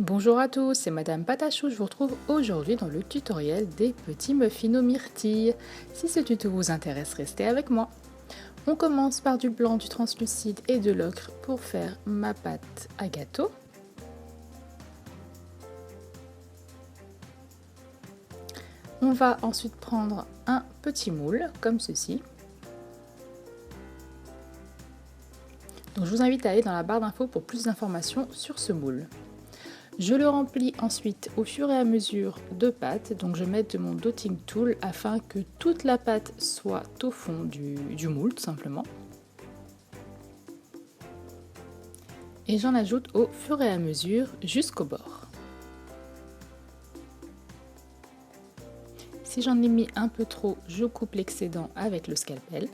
Bonjour à tous, c'est Madame Patachou, je vous retrouve aujourd'hui dans le tutoriel des petits muffins aux myrtilles. Si ce tuto vous intéresse, restez avec moi. On commence par du blanc, du translucide et de l'ocre pour faire ma pâte à gâteau. On va ensuite prendre un petit moule comme ceci. Donc je vous invite à aller dans la barre d'infos pour plus d'informations sur ce moule. Je le remplis ensuite au fur et à mesure de pâte, donc je mets de mon dotting tool afin que toute la pâte soit au fond du moule tout simplement. Et j'en ajoute au fur et à mesure jusqu'au bord. Si j'en ai mis un peu trop, je coupe l'excédent avec le scalpel.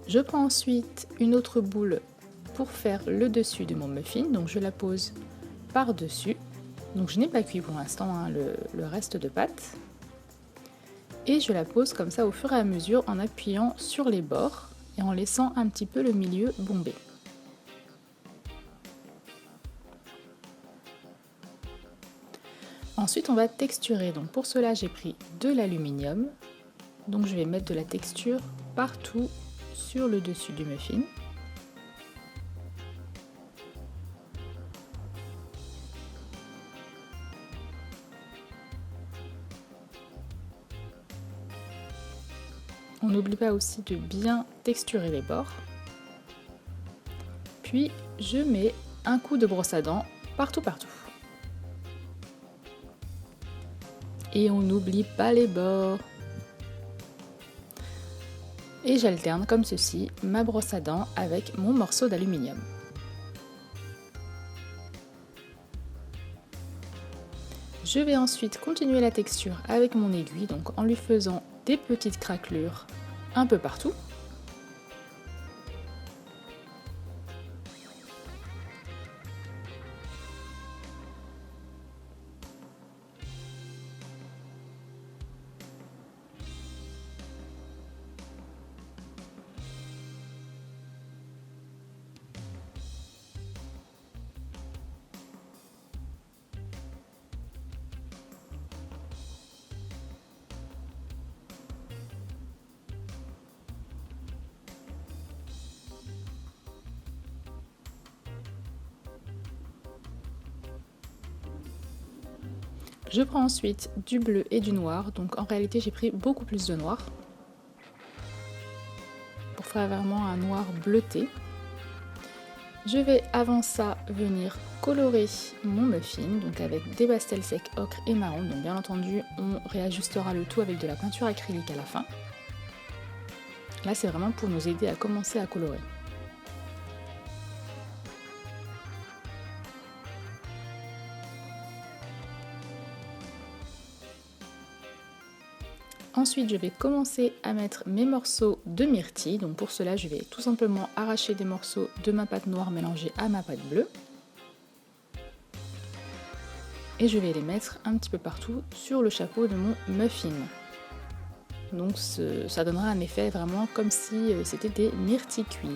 Je prends ensuite une autre boule pour faire le dessus de mon muffin, donc je la pose par dessus. Donc je n'ai pas cuit pour l'instant le reste de pâte. Et je la pose comme ça au fur et à mesure en appuyant sur les bords et en laissant un petit peu le milieu bomber. Ensuite on va texturer, donc pour cela j'ai pris de l'aluminium. Donc je vais mettre de la texture partout sur le dessus du muffin. On n'oublie pas aussi de bien texturer les bords. Puis je mets un coup de brosse à dents partout. Et on n'oublie pas les bords. Et j'alterne comme ceci ma brosse à dents avec mon morceau d'aluminium. Je vais ensuite continuer la texture avec mon aiguille, donc en lui faisant des petites craquelures un peu partout. Je prends ensuite du bleu et du noir, donc en réalité j'ai pris beaucoup plus de noir pour faire vraiment un noir bleuté. Je vais avant ça venir colorer mon muffin, donc avec des pastels secs ocre et marron, donc bien entendu on réajustera le tout avec de la peinture acrylique à la fin. Là c'est vraiment pour nous aider à commencer à colorer. Ensuite, je vais commencer à mettre mes morceaux de myrtille. Donc pour cela, je vais tout simplement arracher des morceaux de ma pâte noire mélangée à ma pâte bleue. Et je vais les mettre un petit peu partout sur le chapeau de mon muffin. Donc ça donnera un effet vraiment comme si c'était des myrtilles cuits.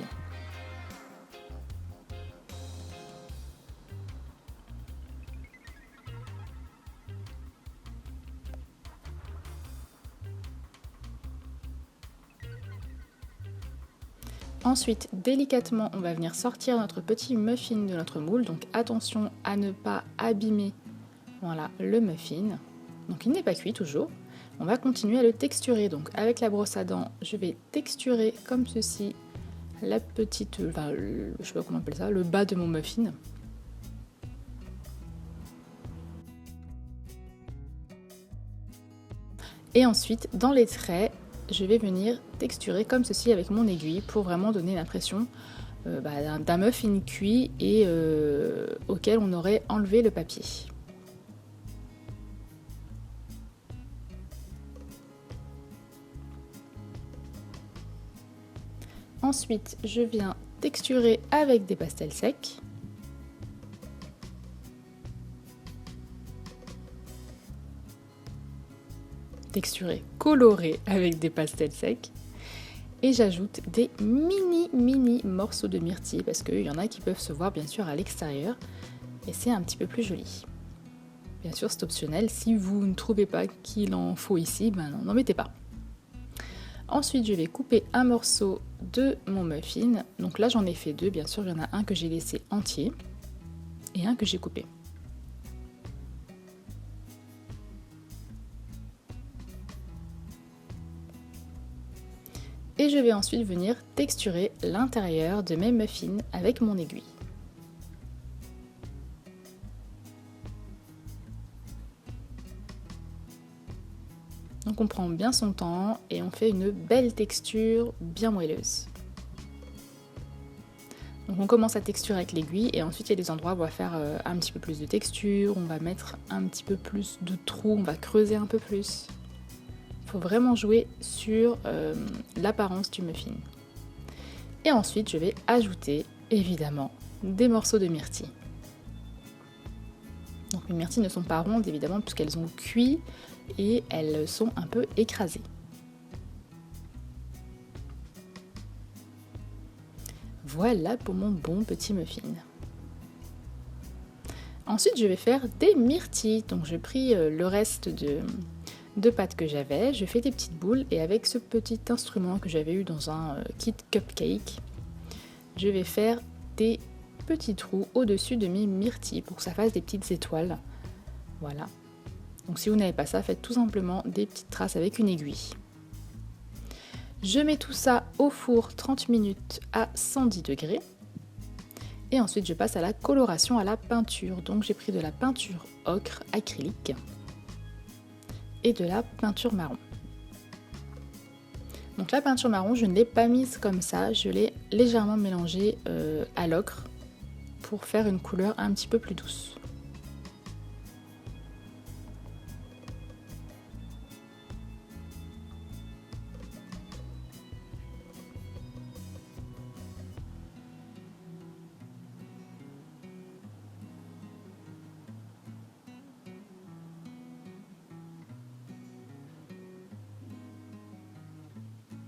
Ensuite, délicatement, on va venir sortir notre petit muffin de notre moule. Donc attention à ne pas abîmer le muffin. Donc il n'est pas cuit toujours. On va continuer à le texturer. Donc avec la brosse à dents, je vais texturer comme ceci la petite, je sais pas comment on appelle ça, le bas de mon muffin. Et ensuite, dans les traits, je vais venir texturer comme ceci avec mon aiguille pour vraiment donner l'impression d'un muffin cuit et auquel on aurait enlevé le papier. Ensuite, je viens texturer avec des pastels secs. Texturé, coloré avec des pastels secs. Et j'ajoute des mini morceaux de myrtille parce qu'il y en a qui peuvent se voir bien sûr à l'extérieur. et c'est un petit peu plus joli. Bien sûr, c'est optionnel, si vous ne trouvez pas qu'il en faut ici, n'en mettez pas. Ensuite, je vais couper un morceau de mon muffin. Donc là, j'en ai fait 2, bien sûr, il y en a un que j'ai laissé entier et un que j'ai coupé. Et je vais ensuite venir texturer l'intérieur de mes muffins avec mon aiguille. Donc on prend bien son temps et on fait une belle texture bien moelleuse. Donc on commence à texturer avec l'aiguille et ensuite il y a des endroits où on va faire un petit peu plus de texture, on va mettre un petit peu plus de trous, on va creuser un peu plus. Il faut vraiment jouer sur l'apparence du muffin. Et ensuite je vais ajouter évidemment des morceaux de myrtille. Donc mes myrtilles ne sont pas rondes évidemment puisqu'elles ont cuit et elles sont un peu écrasées. Voilà pour mon bon petit muffin. Ensuite je vais faire des myrtilles. Donc j'ai pris le reste de pâte que j'avais, je fais des petites boules et avec ce petit instrument que j'avais eu dans un kit cupcake, je vais faire des petits trous au-dessus de mes myrtilles pour que ça fasse des petites étoiles. Voilà. Donc si vous n'avez pas ça, faites tout simplement des petites traces avec une aiguille. Je mets tout ça au four 30 minutes à 110 degrés. Et ensuite je passe à la coloration, à la peinture. Donc j'ai pris de la peinture ocre acrylique et de la peinture marron. Donc la peinture marron, je ne l'ai pas mise comme ça, je l'ai légèrement mélangée à l'ocre pour faire une couleur un petit peu plus douce.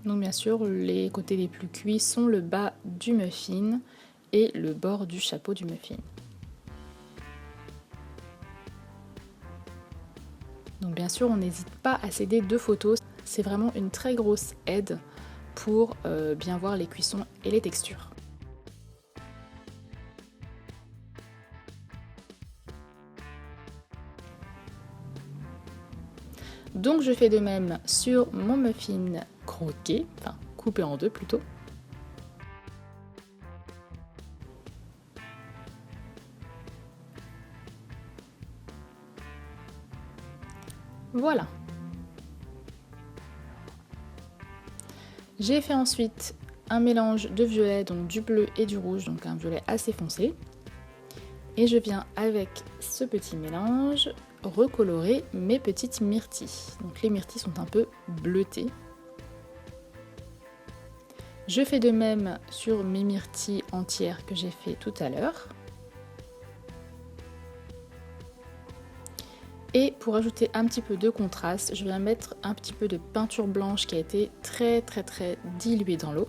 Donc bien sûr, les côtés les plus cuits sont le bas du muffin et le bord du chapeau du muffin. Donc bien sûr, on n'hésite pas à s'aider de photos, c'est vraiment une très grosse aide pour bien voir les cuissons et les textures. Donc je fais de même sur mon muffin croqué, enfin coupé en deux plutôt. Voilà. J'ai fait ensuite un mélange de violet, donc du bleu et du rouge, donc un violet assez foncé. Et je viens avec ce petit mélange recolorer mes petites myrtilles. Donc les myrtilles sont un peu bleutées. Je fais de même sur mes myrtilles entières que j'ai fait tout à l'heure. Et pour ajouter un petit peu de contraste, je viens mettre un petit peu de peinture blanche qui a été très diluée dans l'eau.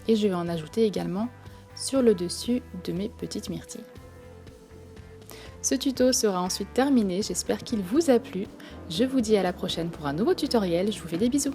Et je vais en ajouter également sur le dessus de mes petites myrtilles. Ce tuto sera ensuite terminé, j'espère qu'il vous a plu. Je vous dis à la prochaine pour un nouveau tutoriel, je vous fais des bisous.